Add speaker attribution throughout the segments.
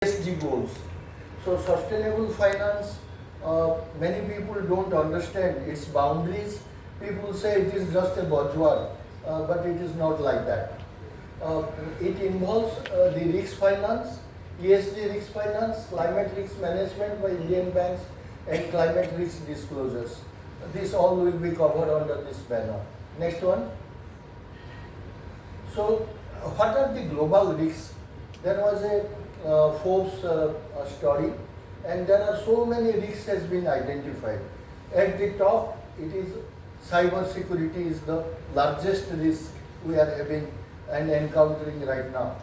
Speaker 1: ESG goals. So sustainable finance, many people don't understand its boundaries. People say it is just a buzzword, but it is not like that. It involves the risk finance, ESG risk finance, climate risk management by Indian banks, and climate risk disclosures. This all will be covered under this banner. Next one. So, what are the global risks? There was a Forbes study, and there are so many risks has been identified. At the top, it is cyber security is the largest risk we are having and encountering right now.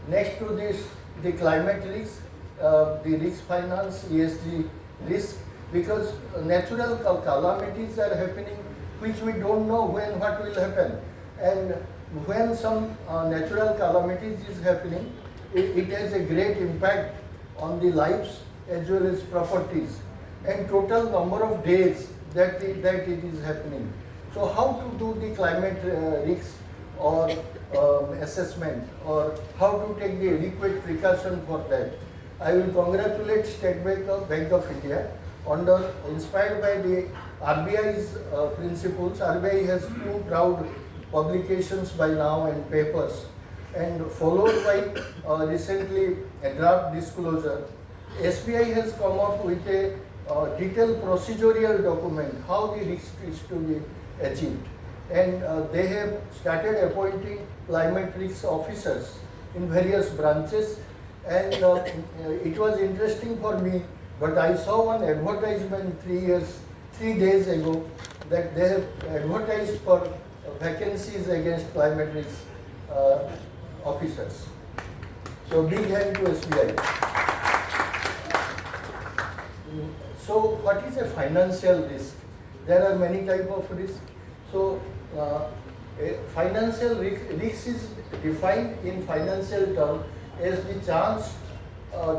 Speaker 1: Next to this, the climate risk, the risk finance, ESG risk, because natural calamities are happening which we don't know when what will happen. And when some natural calamities is happening, it has a great impact on the lives as well as properties and total number of days that it is happening. So how to do the climate risk or assessment, or how to take the adequate precaution for that? I will congratulate State Bank of India inspired by the RBI's principles. RBI has two proud publications by now and papers, and followed by recently a draft disclosure. SBI has come up with a detailed procedural document how the risk is to be achieved, and they have started appointing climate risk officers in various branches, and it was interesting for me, but I saw one advertisement 3 days ago that they have advertised for vacancies against climate risk officers. So big hand to SBI. So what is a financial risk? There are many types of risk. So a financial risk is defined in financial terms as the chance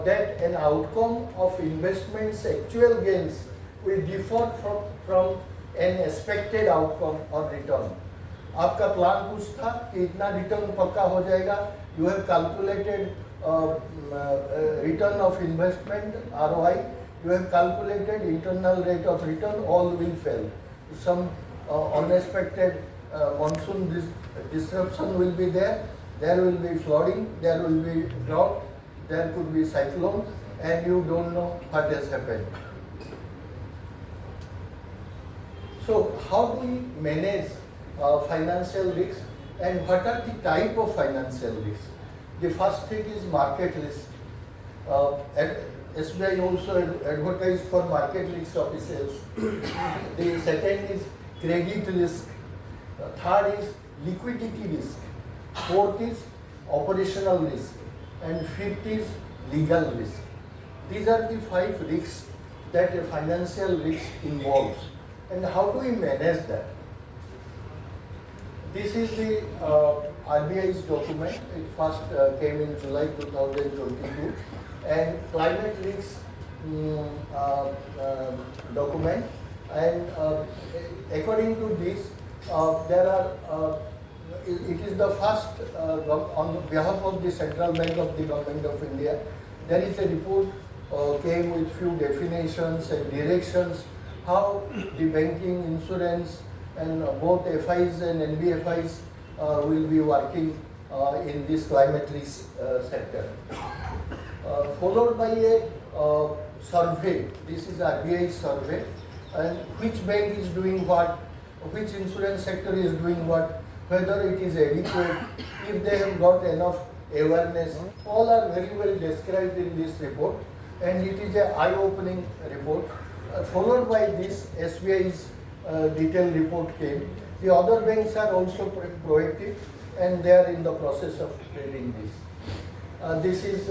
Speaker 1: that an outcome of investment's actual gains will differ from an expected outcome or return. आपका plan कुछ था कि इतना return पक्का हो जाएगा, you have calculated return of investment ROI, you have calculated internal rate of return, all will fail. Some unexpected monsoon disruption will be there will be flooding, there will be drought, there could be cyclone, and you don't know what has happened. So how do we manage financial risk, and what are the type of financial risk? The first thing is market risk. SBI also advertised for market risk officers. The second is credit risk. Third is liquidity risk. Fourth is operational risk, and fifth is legal risk. These are the 5 risks that a financial risk involves. And how do we manage that? This is the RBI's document. It first came in July 2022, and climate risk document. And according to this, there are. It is the first on behalf of the Central Bank of the Government of India. There is a report came with few definitions and directions how the banking, insurance, and both FIs and NBFIs will be working in this climate risk sector. Followed by a survey. This is RBI survey, and which bank is doing what, which insurance sector is doing what, whether it is adequate, if they have got enough awareness. All are very well described in this report, and it is an eye-opening report. Followed by this, SBI's detailed report came. The other banks are also proactive, and they are in the process of trading this. This is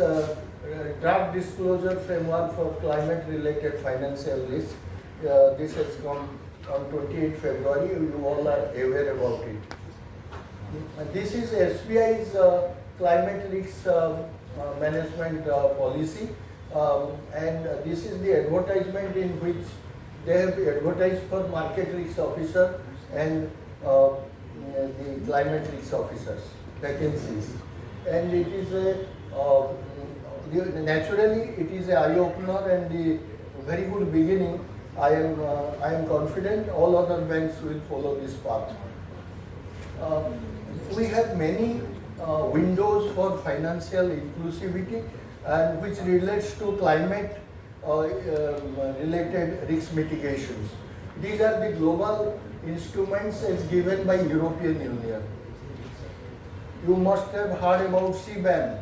Speaker 1: draft disclosure framework for climate-related financial risk. This has come on 28 February. You all are aware about it. This is SBI's climate risk management policy, and this is the advertisement in which they have advertised for market risk officer and the climate risk officers vacancies, and it is a naturally it is an eye-opener and the very good beginning. I am confident all other banks will follow this path. We have many windows for financial inclusivity and which relates to climate related risk mitigations. These are the global instruments as given by European Union. You must have heard about CBAM,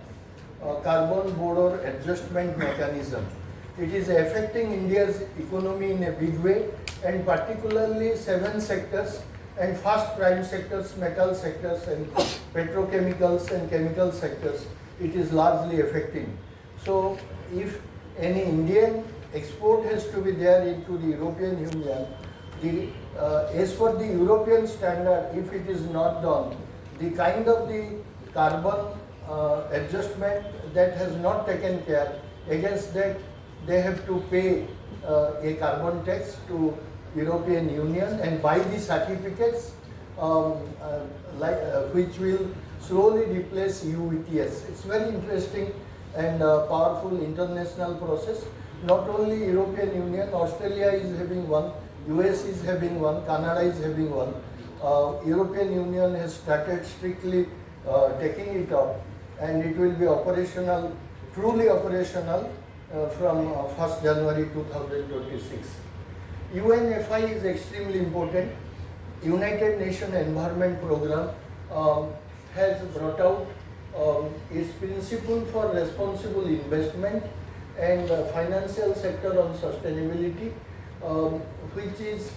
Speaker 1: Carbon Border Adjustment Mechanism. It is affecting India's economy in a big way, and particularly 7 sectors and fast prime sectors, metal sectors and petrochemicals and chemical sectors. It is largely affecting. So if any Indian export has to be there into the European Union, as per the European standard, if it is not done, the kind of the carbon adjustment that has not taken care, against that they have to pay a carbon tax to European Union and buy the certificates which will slowly replace EU ETS. It's very interesting and powerful international process. Not only European Union, Australia is having one, US is having one, Canada is having one. European Union has started strictly taking it up, and it will be operational, truly operational from 1st January 2026. UNFI is extremely important. United Nations Environment Program has brought out its principle for responsible investment and financial sector on sustainability, which is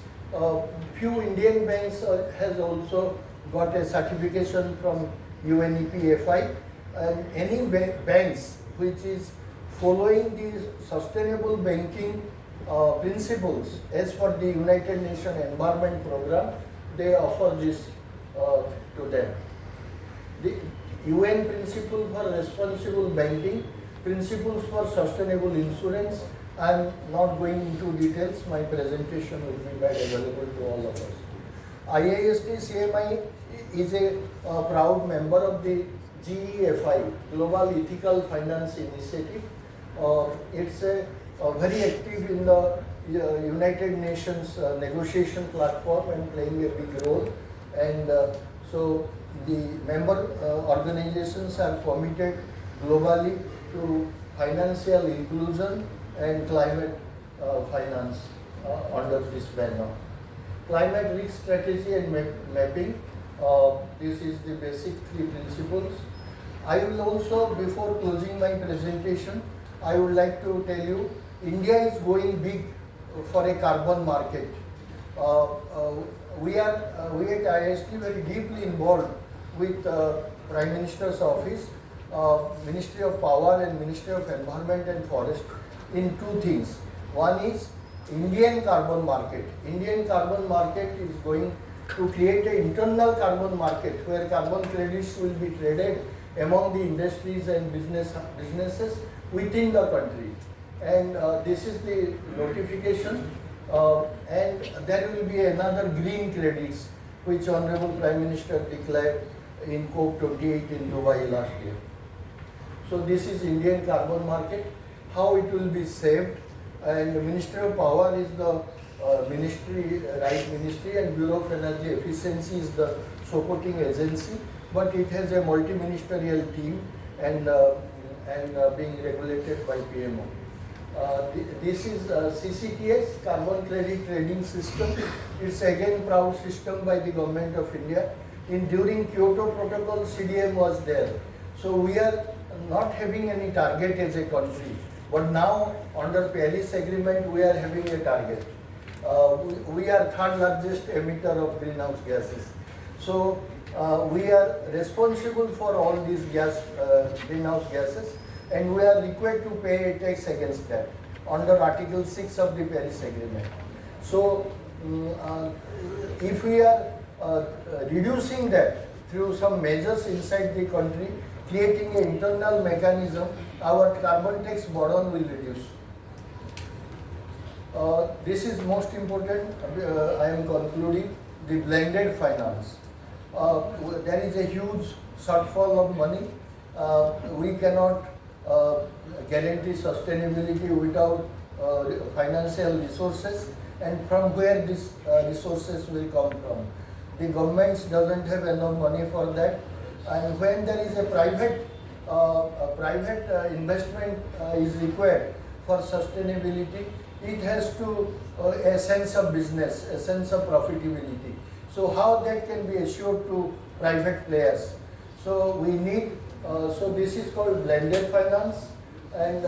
Speaker 1: few Indian banks has also got a certification from UNEP-FI, and any banks which is following the sustainable banking principles as per the United Nations Environment Program, they offer this to them. The UN principle for responsible banking, principles for sustainable insurance. I am not going into details. My presentation will be made available to all of us. IIST CMI is a proud member of the GEFI, Global Ethical Finance Initiative. It's very active in the United Nations negotiation platform and playing a big role. And so the member organizations are committed globally to financial inclusion and climate finance under this banner. Climate risk strategy and mapping. This is the basic 3 principles. I will also, before closing my presentation, I would like to tell you, India is going big for a carbon market. We at IIST very deeply involved with Prime Minister's office, Ministry of Power and Ministry of Environment and Forest in 2 things. One is Indian carbon market. Indian carbon market is going to create an internal carbon market where carbon credits will be traded among the industries and businesses within the country. And this is the notification. And there will be another green credits which Honorable Prime Minister declared in COP28 in Dubai last year. So this is Indian carbon market, how it will be saved, and the Ministry of Power is the ministry, and Bureau of Energy Efficiency is the supporting agency, but it has a multi-ministerial team and being regulated by PMO. This is CCTS, Carbon Credit Trading System. It's again proud system by the Government of India. During Kyoto Protocol, CDM was there. So we are not having any target as a country. But now under Paris Agreement, we are having a target. We are 3rd largest emitter of greenhouse gases. So we are responsible for all these greenhouse gases, and we are required to pay a tax against that under Article 6 of the Paris Agreement. So if we are reducing that through some measures inside the country, creating an internal mechanism, our carbon tax burden will reduce. This is most important. I am concluding the blended finance. There is a huge shortfall of money. We cannot guarantee sustainability without financial resources, and from where these resources will come from. The government doesn't have enough money for that, and when there is a private investment is required for sustainability, it has to a sense of business, a sense of profitability. So how that can be assured to private players? So we need, so this is called blended finance, and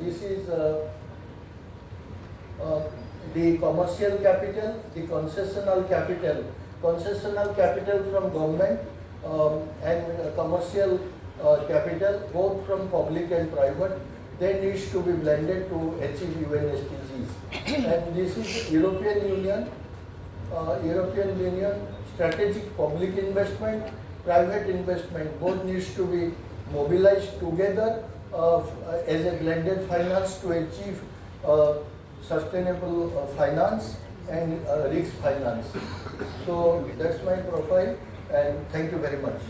Speaker 1: this is the commercial capital, the concessional capital from government, and commercial capital both from public and private. They needs to be blended to achieve UN SDGs. And this is European Union, strategic public investment, private investment, both needs to be mobilized together as a blended finance to achieve sustainable finance and risk finance. So that's my profile, and thank you very much.